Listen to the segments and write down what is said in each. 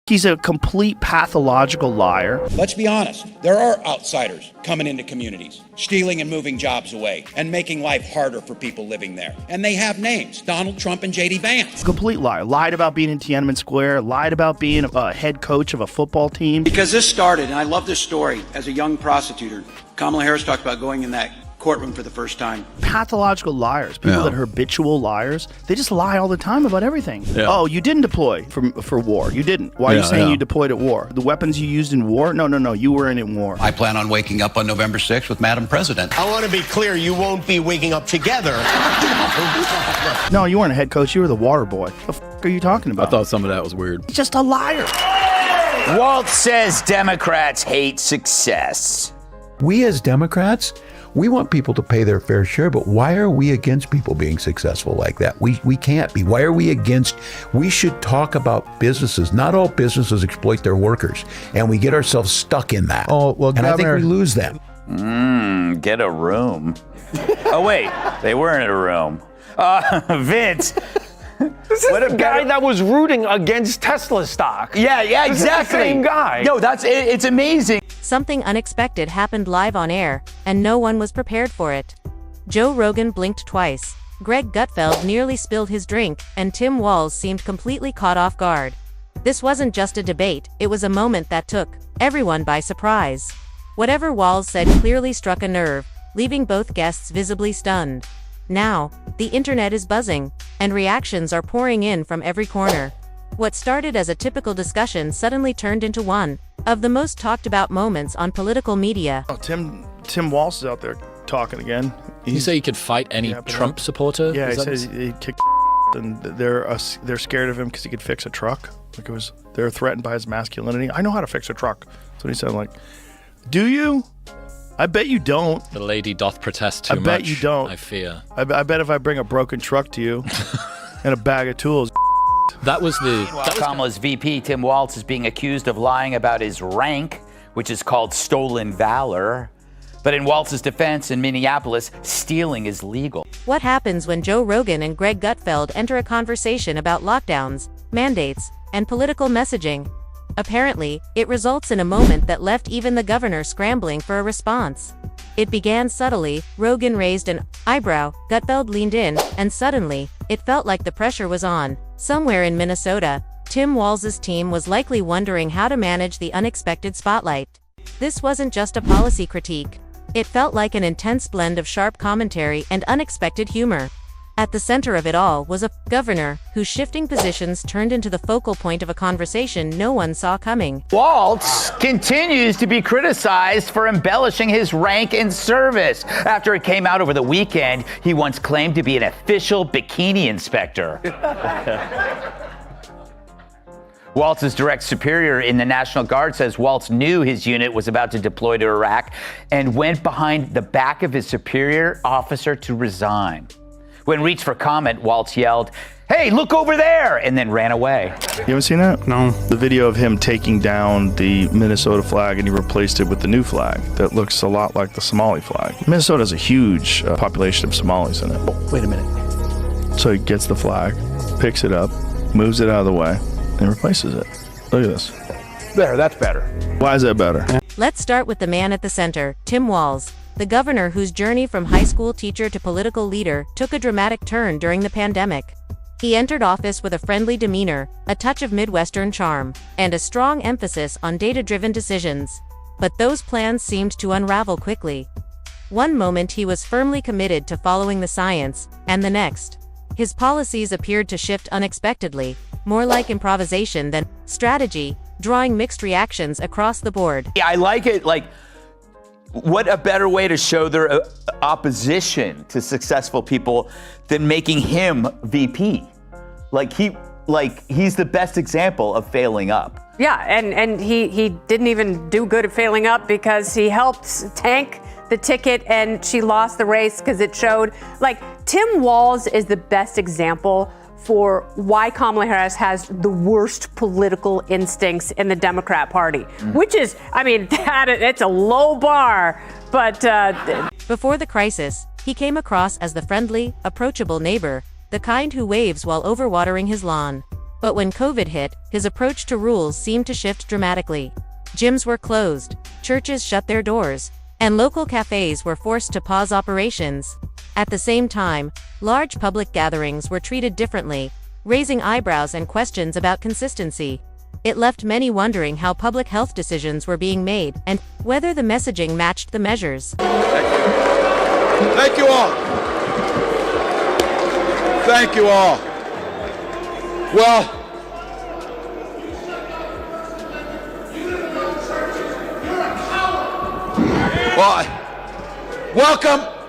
He's a complete pathological liar. Let's be honest. There are outsiders coming into communities, stealing and moving jobs away, and making life harder for people living there. And they have names: Donald Trump and J.D. Vance. Complete liar. Lied about being in Tiananmen Square. Lied about being a head coach of a football team. Because this started, and I love this story, as a young prosecutor. Kamala Harris talked about going in that courtroom for the first time. Pathological liars. People that are habitual liars. They just lie all the time about everything. Yeah. Oh, you didn't deploy for war. You didn't. Why are you saying you deployed at war? The weapons you used in war? No. You were in war. I plan on waking up on November 6th with Madam President. I want to be clear, you won't be waking up together. No, you weren't a head coach. You were the water boy. The f*** are you talking about? I thought some of that was weird. He's just a liar. Walz says Democrats hate success. We as Democrats, we want people to pay their fair share, but why are we against people being successful like that? We can't be. Why are we against? We should talk about businesses. Not all businesses exploit their workers, and we get ourselves stuck in that. Oh, well, and Governor, I think we lose them. Get a room. Oh, wait, they weren't in a room. Vince. This is the guy that was rooting against Tesla stock. Yeah, exactly. This is the same guy. No, it's amazing. Something unexpected happened live on air, and no one was prepared for it. Joe Rogan blinked twice. Greg Gutfeld nearly spilled his drink, and Tim Walz seemed completely caught off guard. This wasn't just a debate, it was a moment that took everyone by surprise. Whatever Walz said clearly struck a nerve, leaving both guests visibly stunned. Now, the internet is buzzing, and reactions are pouring in from every corner. What started as a typical discussion suddenly turned into one of the most talked about moments on political media. Oh, Tim Walz is out there talking again. Did you say he could fight any Trump supporter? Yeah, he says he kicked and they're scared of him because he could fix a truck. Like they're threatened by his masculinity. I know how to fix a truck. That's what he said. Like, do you? I bet you don't. The lady doth protest too much. I bet you don't. I fear. I bet if I bring a broken truck to you and a bag of tools. That was Kamala's VP, Tim Walz, is being accused of lying about his rank, which is called stolen valor. But in Walz's defense in Minneapolis, stealing is legal. What happens when Joe Rogan and Greg Gutfeld enter a conversation about lockdowns, mandates, and political messaging? Apparently, it results in a moment that left even the governor scrambling for a response. It began subtly. Rogan raised an eyebrow, Gutfeld leaned in, and suddenly, it felt like the pressure was on. Somewhere in Minnesota, Tim Walz's team was likely wondering how to manage the unexpected spotlight. This wasn't just a policy critique. It felt like an intense blend of sharp commentary and unexpected humor. At the center of it all was a governor whose shifting positions turned into the focal point of a conversation no one saw coming. Walz continues to be criticized for embellishing his rank in service. After it came out over the weekend, he once claimed to be an official bikini inspector. Walz's direct superior in the National Guard says Walz knew his unit was about to deploy to Iraq and went behind the back of his superior officer to resign. When reached for comment, Walz yelled, "Hey, look over there!" and then ran away. You haven't seen that? No. The video of him taking down the Minnesota flag and he replaced it with the new flag that looks a lot like the Somali flag. Minnesota has a huge population of Somalis in it. Oh, wait a minute. So he gets the flag, picks it up, moves it out of the way, and replaces it. Look at this. There, that's better. Why is that better? Let's start with the man at the center, Tim Walz, the governor whose journey from high school teacher to political leader took a dramatic turn during the pandemic. He entered office with a friendly demeanor, a touch of Midwestern charm, and a strong emphasis on data-driven decisions. But those plans seemed to unravel quickly. One moment he was firmly committed to following the science, and the next, his policies appeared to shift unexpectedly, more like improvisation than strategy, drawing mixed reactions across the board. Yeah, I like it. What a better way to show their opposition to successful people than making him VP. He's the best example of failing up. Yeah, and he didn't even do good at failing up because he helped tank the ticket and she lost the race because it showed, Tim Walz is the best example for why Kamala Harris has the worst political instincts in the Democrat Party, which is, it's a low bar, but... Before the crisis, he came across as the friendly, approachable neighbor, the kind who waves while overwatering his lawn. But when COVID hit, his approach to rules seemed to shift dramatically. Gyms were closed, churches shut their doors, and local cafes were forced to pause operations. At the same time, large public gatherings were treated differently, raising eyebrows and questions about consistency. It left many wondering how public health decisions were being made and whether the messaging matched the measures. Thank you all. Thank you all. Well,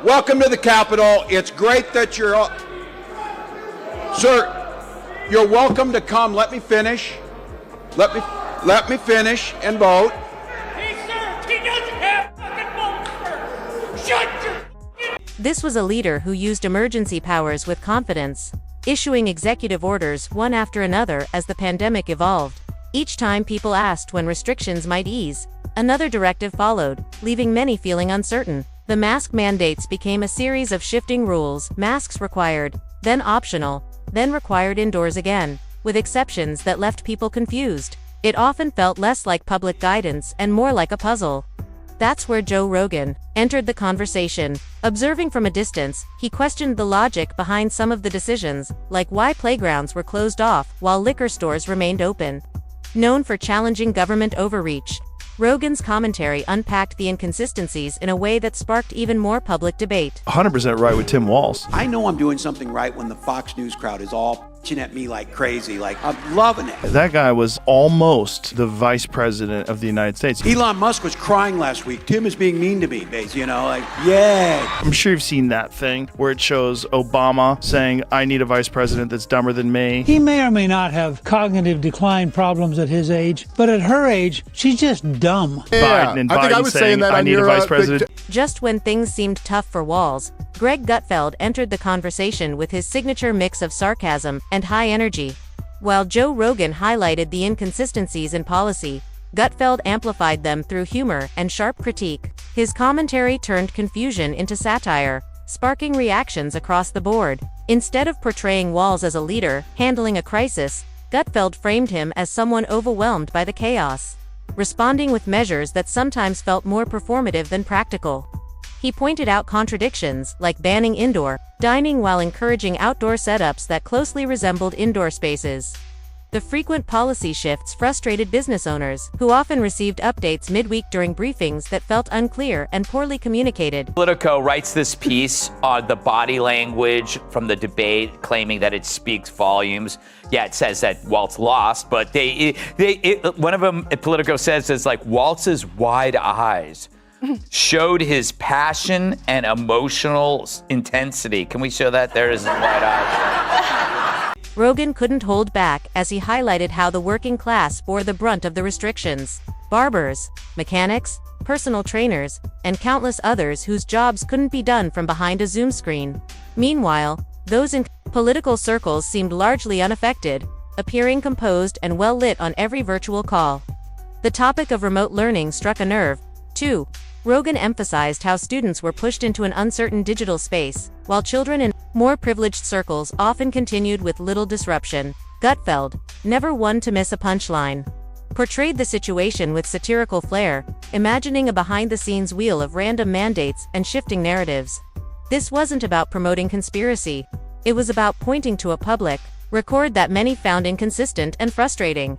welcome to the Capitol. It's great that you're all. Sir, you're welcome to come. Let me finish. Let me finish and vote. He served. He doesn't have fucking votes, sir. Shut your. This was a leader who used emergency powers with confidence, issuing executive orders one after another as the pandemic evolved. Each time people asked when restrictions might ease, another directive followed, leaving many feeling uncertain. The mask mandates became a series of shifting rules: masks required, then optional, then required indoors again, with exceptions that left people confused. It often felt less like public guidance and more like a puzzle. That's where Joe Rogan entered the conversation. Observing from a distance, he questioned the logic behind some of the decisions, like why playgrounds were closed off while liquor stores remained open. Known for challenging government overreach, Rogan's commentary unpacked the inconsistencies in a way that sparked even more public debate. 100% right with Tim Walz. I know I'm doing something right when the Fox News crowd is all pitching at me like crazy. Like, I'm loving it. That guy was almost the vice president of the United States. Elon Musk was crying last week. Tim is being mean to me, basically, you know, like, yeah. I'm sure you've seen that thing where it shows Obama saying, I need a vice president that's dumber than me. He may or may not have cognitive decline problems at his age, but at her age, she's just dumb. Yeah, Biden and I think Biden I was saying, that I need a vice president. Just when things seemed tough for Walz, Greg Gutfeld entered the conversation with his signature mix of sarcasm and high energy. While Joe Rogan highlighted the inconsistencies in policy, Gutfeld amplified them through humor and sharp critique. His commentary turned confusion into satire, sparking reactions across the board. Instead of portraying Walz as a leader handling a crisis, Gutfeld framed him as someone overwhelmed by the chaos, responding with measures that sometimes felt more performative than practical. He pointed out contradictions, like banning indoor dining while encouraging outdoor setups that closely resembled indoor spaces. The frequent policy shifts frustrated business owners, who often received updates midweek during briefings that felt unclear and poorly communicated. Politico writes this piece on the body language from the debate, claiming that it speaks volumes. Yeah, it says that Walz lost, but one of them, Politico says, is like Walz's wide eyes showed his passion and emotional intensity. Can we show that? There is his wide eyes. Rogan couldn't hold back as he highlighted how the working class bore the brunt of the restrictions. Barbers, mechanics, personal trainers, and countless others whose jobs couldn't be done from behind a Zoom screen. Meanwhile, those in political circles seemed largely unaffected, appearing composed and well-lit on every virtual call. The topic of remote learning struck a nerve, too. Rogan emphasized how students were pushed into an uncertain digital space, while children in more privileged circles often continued with little disruption. Gutfeld, never one to miss a punchline, portrayed the situation with satirical flair, imagining a behind-the-scenes wheel of random mandates and shifting narratives. This wasn't about promoting conspiracy. It was about pointing to a public record that many found inconsistent and frustrating.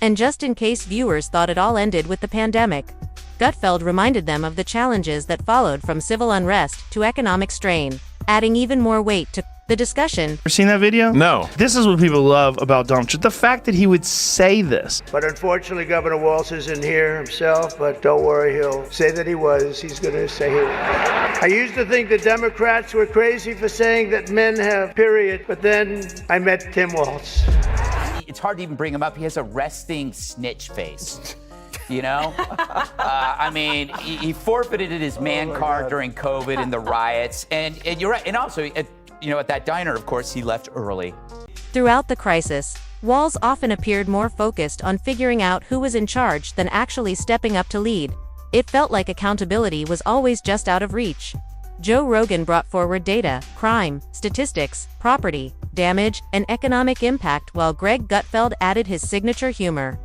And just in case viewers thought it all ended with the pandemic, Gutfeld reminded them of the challenges that followed from civil unrest to economic strain, adding even more weight to the discussion. Ever seen that video? No. This is what people love about Donald Trump. The fact that he would say this. But unfortunately, Governor Walz isn't here himself, but don't worry, he'll say that he was. He's going to say he was. I used to think the Democrats were crazy for saying that men have period, but then I met Tim Walz. It's hard to even bring him up. He has a resting snitch face. You know? I mean, he forfeited his man card during COVID and the riots. And you're right. And also, at that diner, of course, he left early. Throughout the crisis, Walz often appeared more focused on figuring out who was in charge than actually stepping up to lead. It felt like accountability was always just out of reach. Joe Rogan brought forward data, crime, statistics, property, damage, and economic impact, while Greg Gutfeld added his signature humor.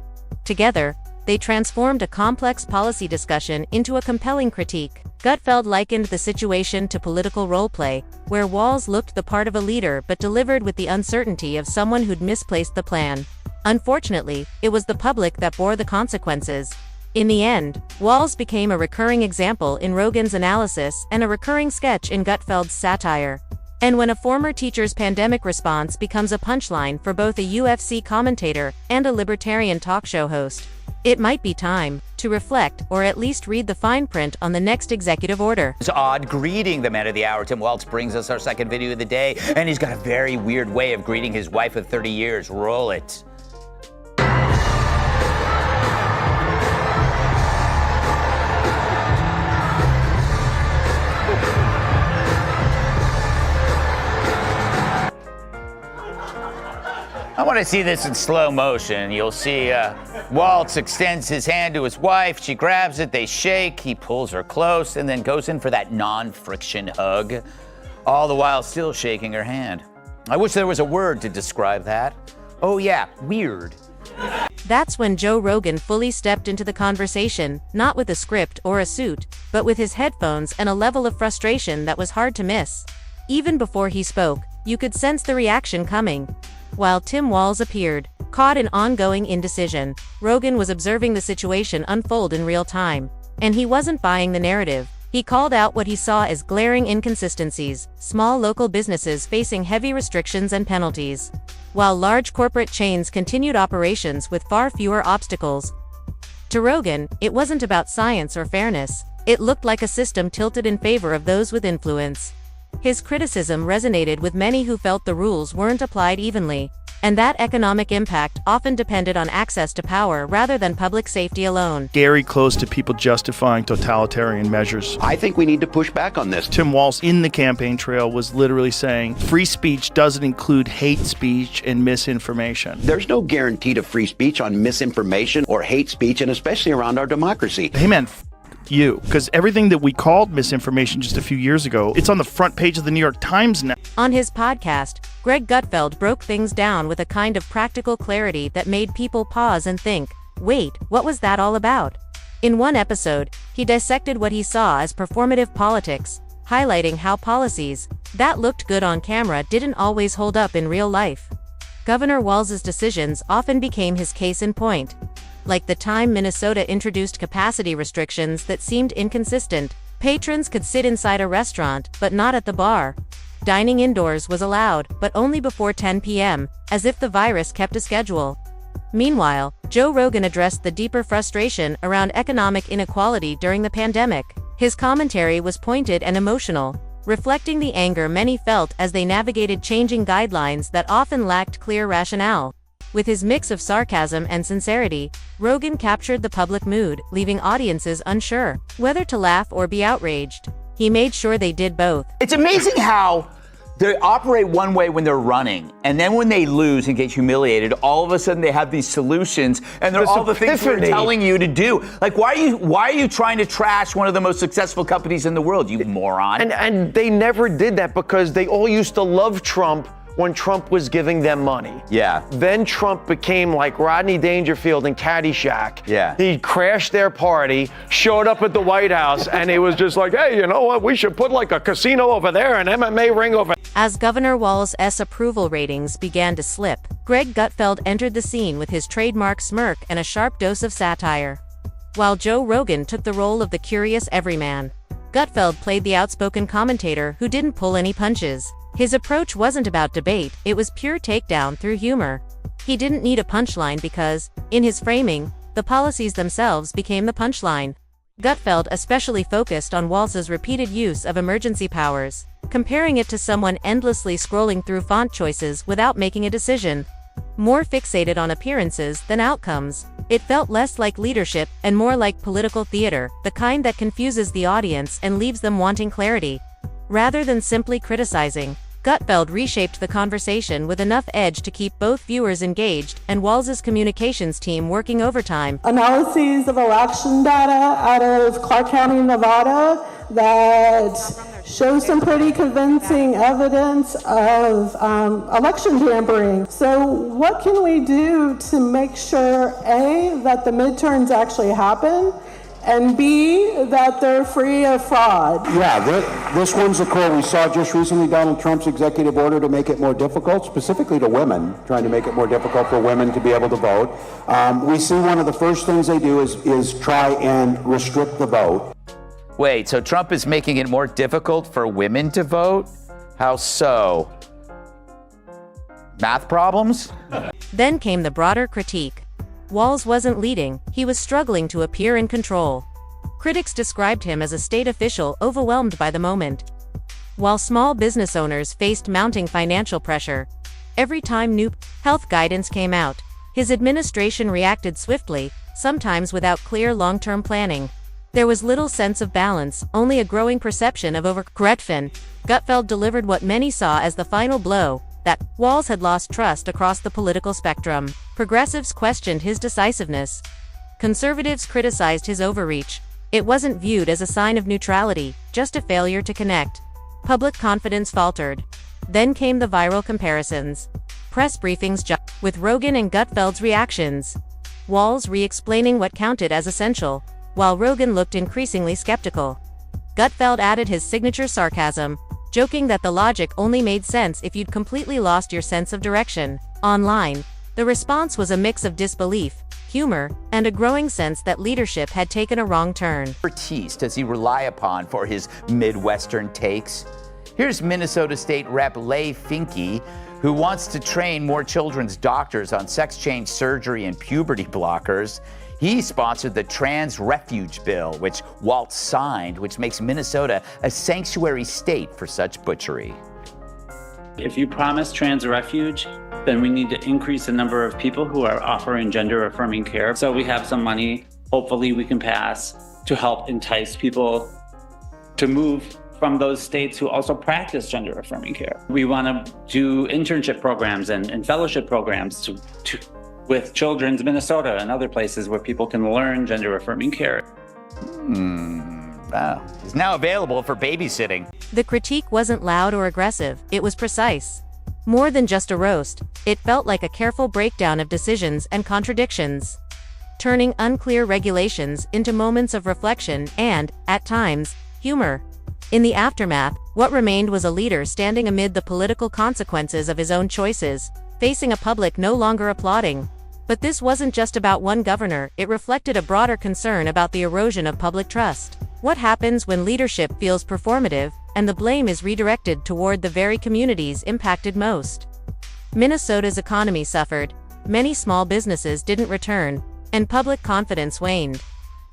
Together, they transformed a complex policy discussion into a compelling critique. Gutfeld likened the situation to political role-play, where Walz looked the part of a leader but delivered with the uncertainty of someone who'd misplaced the plan. Unfortunately, it was the public that bore the consequences. In the end, Walz became a recurring example in Rogan's analysis and a recurring sketch in Gutfeld's satire. And when a former teacher's pandemic response becomes a punchline for both a UFC commentator and a libertarian talk show host, it might be time to reflect, or at least read the fine print on the next executive order. It's odd greeting the man of the hour. Tim Walz brings us our second video of the day, and he's got a very weird way of greeting his wife of 30 years. Roll it. I want to see this in slow motion. You'll see Walz extends his hand to his wife. She grabs it, they shake, he pulls her close, and then goes in for that non-friction hug, all the while still shaking her hand. I wish there was a word to describe that. Oh yeah, weird. That's when Joe Rogan fully stepped into the conversation, not with a script or a suit, but with his headphones and a level of frustration that was hard to miss. Even before he spoke, you could sense the reaction coming. While Tim Walz appeared, caught in ongoing indecision, Rogan was observing the situation unfold in real time. And he wasn't buying the narrative. He called out what he saw as glaring inconsistencies: small local businesses facing heavy restrictions and penalties, while large corporate chains continued operations with far fewer obstacles. To Rogan, it wasn't about science or fairness. It looked like a system tilted in favor of those with influence. His criticism resonated with many who felt the rules weren't applied evenly, and that economic impact often depended on access to power rather than public safety alone. Scary close to people justifying totalitarian measures. I think we need to push back on this. Tim Walz in the campaign trail was literally saying free speech doesn't include hate speech and misinformation. There's no guarantee to free speech on misinformation or hate speech, and especially around our democracy. Hey man, you, because everything that we called misinformation just a few years ago, it's on the front page of the New York Times now. On his podcast, Greg Gutfeld broke things down with a kind of practical clarity that made people pause and think, wait, what was that all about? In one episode, he dissected what he saw as performative politics, highlighting how policies that looked good on camera didn't always hold up in real life. Governor Walz's decisions often became his case in point. Like the time Minnesota introduced capacity restrictions that seemed inconsistent. Patrons could sit inside a restaurant, but not at the bar. Dining indoors was allowed, but only before 10 p.m., as if the virus kept a schedule. Meanwhile, Joe Rogan addressed the deeper frustration around economic inequality during the pandemic. His commentary was pointed and emotional, reflecting the anger many felt as they navigated changing guidelines that often lacked clear rationale. With his mix of sarcasm and sincerity, Rogan captured the public mood, leaving audiences unsure whether to laugh or be outraged. He made sure they did both. It's amazing how they operate one way when they're running, and then when they lose and get humiliated, all of a sudden they have these solutions, and they're all the things we're telling you to do. Like, why are you trying to trash one of the most successful companies in the world, you moron? And they never did that because they all used to love Trump when Trump was giving them money. Yeah. Then Trump became like Rodney Dangerfield in Caddyshack. Yeah. He crashed their party, showed up at the White House, and he was just like, hey, you know what? We should put like a casino over there, an MMA ring over. As Governor Walz's approval ratings began to slip, Greg Gutfeld entered the scene with his trademark smirk and a sharp dose of satire. While Joe Rogan took the role of the curious everyman, Gutfeld played the outspoken commentator who didn't pull any punches. His approach wasn't about debate, it was pure takedown through humor. He didn't need a punchline because, in his framing, the policies themselves became the punchline. Gutfeld especially focused on Walz's repeated use of emergency powers, comparing it to someone endlessly scrolling through font choices without making a decision. More fixated on appearances than outcomes. It felt less like leadership and more like political theater, the kind that confuses the audience and leaves them wanting clarity. Rather than simply criticizing, Gutfeld reshaped the conversation with enough edge to keep both viewers engaged and Walz's communications team working overtime. Analyses of election data out of Clark County, Nevada that shows some pretty convincing evidence of election tampering. So what can we do to make sure, A, that the midterms actually happen, and B, that they're free of fraud? Yeah, this one's the core. We saw just recently Donald Trump's executive order to make it more difficult, specifically to women, trying to make it more difficult for women to be able to vote. We see one of the first things they do is try and restrict the vote. Wait, so Trump is making it more difficult for women to vote? How so? Math problems? Then came the broader critique. Walz wasn't leading, he was struggling to appear in control. Critics described him as a state official overwhelmed by the moment. While small business owners faced mounting financial pressure, every time new health guidance came out, his administration reacted swiftly, sometimes without clear long-term planning. There was little sense of balance, only a growing perception of Gutfeld delivered what many saw as the final blow, that Walz had lost trust across the political spectrum. Progressives questioned his decisiveness. Conservatives criticized his overreach. It wasn't viewed as a sign of neutrality, just a failure to connect. Public confidence faltered. Then came the viral comparisons. Press briefings with Rogan and Gutfeld's reactions. Walz re-explaining what counted as essential, while Rogan looked increasingly skeptical. Gutfeld added his signature sarcasm, joking that the logic only made sense if you'd completely lost your sense of direction. Online, the response was a mix of disbelief, humor, and a growing sense that leadership had taken a wrong turn. Expertise does he rely upon for his Midwestern takes? Here's Minnesota State Rep Leigh Finke, who wants to train more children's doctors on sex change surgery and puberty blockers. He sponsored the Trans Refuge Bill, which Walz signed, which makes Minnesota a sanctuary state for such butchery. If you promise trans refuge, then we need to increase the number of people who are offering gender-affirming care. So we have some money, hopefully we can pass, to help entice people to move from those states who also practice gender-affirming care. We want to do internship programs and fellowship programs with Children's Minnesota and other places where people can learn gender-affirming care. Wow. It's now available for babysitting. The critique wasn't loud or aggressive, it was precise. More than just a roast, it felt like a careful breakdown of decisions and contradictions, turning unclear regulations into moments of reflection and, at times, humor. In the aftermath, what remained was a leader standing amid the political consequences of his own choices, facing a public no longer applauding. But this wasn't just about one governor, it reflected a broader concern about the erosion of public trust. What happens when leadership feels performative, and the blame is redirected toward the very communities impacted most? Minnesota's economy suffered, many small businesses didn't return, and public confidence waned.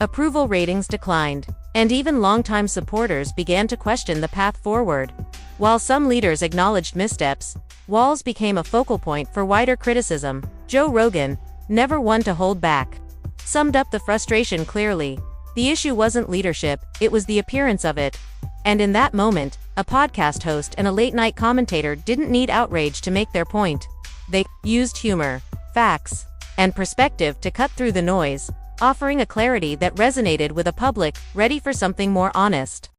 Approval ratings declined, and even longtime supporters began to question the path forward. While some leaders acknowledged missteps, Walz became a focal point for wider criticism. Joe Rogan, never one to hold back, summed up the frustration clearly. The issue wasn't leadership, it was the appearance of it. And in that moment, a podcast host and a late-night commentator didn't need outrage to make their point. They used humor, facts, and perspective to cut through the noise, offering a clarity that resonated with a public ready for something more honest.